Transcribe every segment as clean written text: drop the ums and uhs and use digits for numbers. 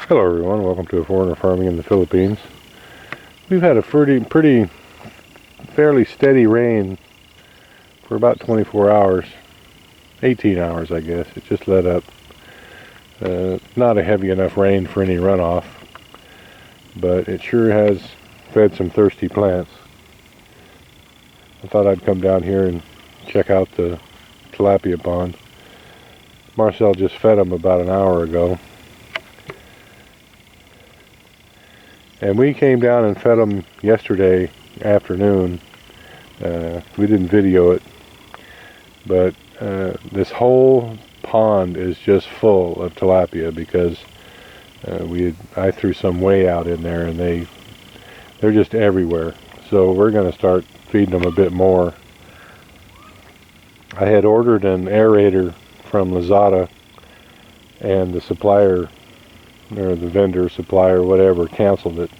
Hello everyone, welcome to Foreigner Farming in the Philippines. We've had a pretty fairly steady rain for about 24 hours, 18 hours I guess. It just let up. Not a heavy enough rain for any runoff, but it sure has fed some thirsty plants. I thought I'd come down here and check out the tilapia pond. Marcel just fed them about an hour ago. And we came down and fed them yesterday afternoon. We didn't video it, but this whole pond is just full of tilapia because I threw some way out in there, and they're just everywhere. So we're going to start feeding them a bit more. I had ordered an aerator from Lazada, and the supplier, or the vendor, supplier, whatever, canceled it.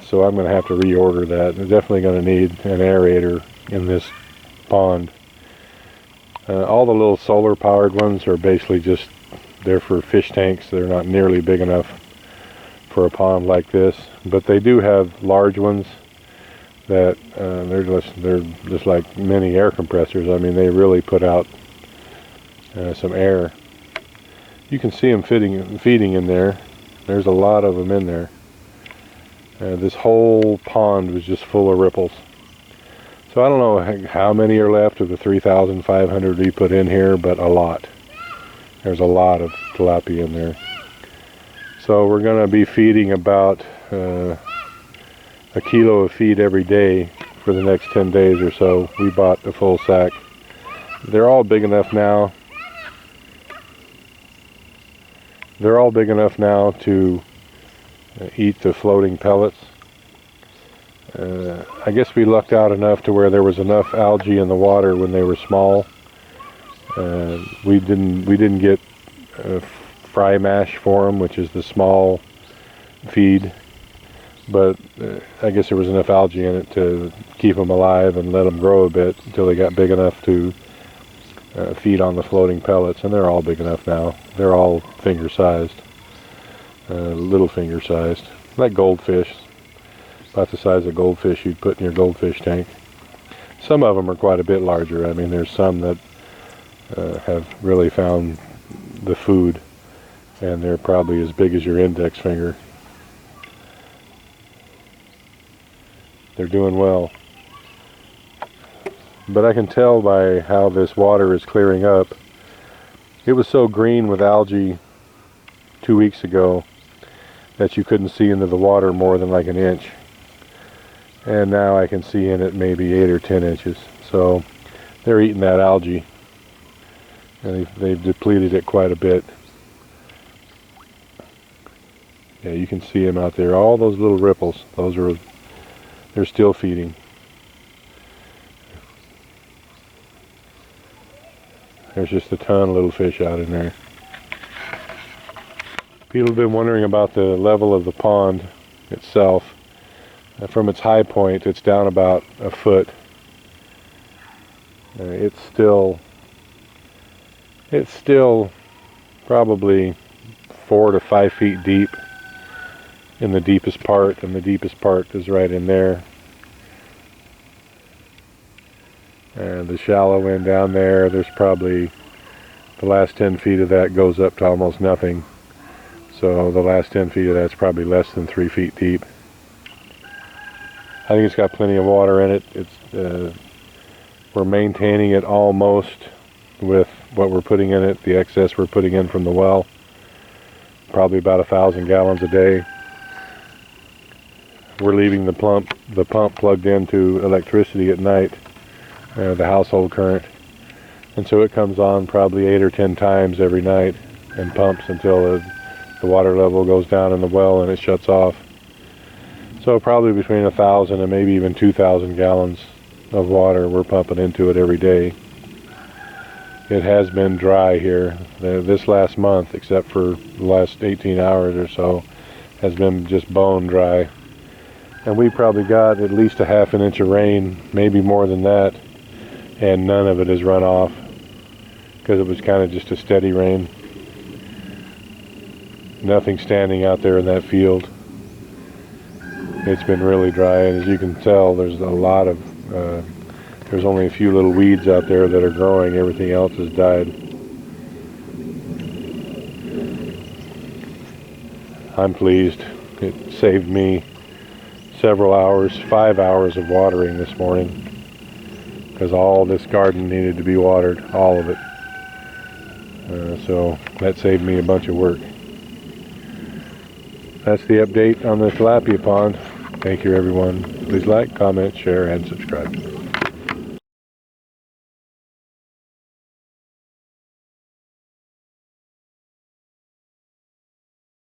So I'm going to have to reorder that. I'm definitely going to need an aerator in this pond. All the little solar powered ones are basically just there for fish tanks. They're not nearly big enough for a pond like this, but they do have large ones that they're just like mini air compressors. I mean, they really put out some air. You can see them feeding in there. There's a lot of them in there. This whole pond was just full of ripples. So I don't know how many are left of the 3,500 we put in here, but a lot. There's a lot of tilapia in there. So we're going to be feeding about a kilo of feed every day for the next 10 days or so. We bought a full sack. They're all big enough now. They're all big enough now to eat the floating pellets. I guess we lucked out enough to where there was enough algae in the water when they were small. We didn't get fry mash for them, which is the small feed, but I guess there was enough algae in it to keep them alive and let them grow a bit until they got big enough to feed on the floating pellets, and they're all big enough now. They're all finger sized, little finger sized, like goldfish, about the size of goldfish you'd put in your goldfish tank. Some of them are quite a bit larger. I mean, there's some that have really found the food, and they're probably as big as your index finger. They're doing well. But I can tell by how this water is clearing up. It was so green with algae 2 weeks ago that you couldn't see into the water more than like an inch. And now I can see in it maybe 8 or 10 inches. So they're eating that algae, and they've depleted it quite a bit. Yeah, you can see them out there. All those little ripples, they're still feeding. There's just a ton of little fish out in there. People have been wondering about the level of the pond itself. From its high point, it's down about a foot. It's still probably 4 to 5 feet deep in the deepest part, and the deepest part is right in there. And the shallow end down there's probably the last 10 feet of that goes up to almost nothing. So the last 10 feet of that's probably less than 3 feet deep. I think it's got plenty of water in it. We're maintaining it almost with what we're putting in it, the excess we're putting in from the well. Probably about 1,000 gallons a day. We're leaving the pump plugged into electricity at night, the household current, and so it comes on probably 8 or 10 times every night and pumps until the water level goes down in the well and it shuts off. So probably between 1,000 and maybe even 2,000 gallons of water we're pumping into it every day. It has been dry here. This last month, except for the last 18 hours or so, has been just bone dry. And we probably got at least a half an inch of rain, maybe more than that, and none of it has run off because it was kind of just a steady rain. nothing standing out there in that field. It's been really dry, and as you can tell, there's a lot of there's only a few little weeds out there that are growing. Everything else has died. I'm pleased. It saved me several hours, 5 hours of watering this morning, because all this garden needed to be watered, all of it. So that saved me a bunch of work. That's the update on the tilapia pond. Thank you, everyone. Please like, comment, share, and subscribe.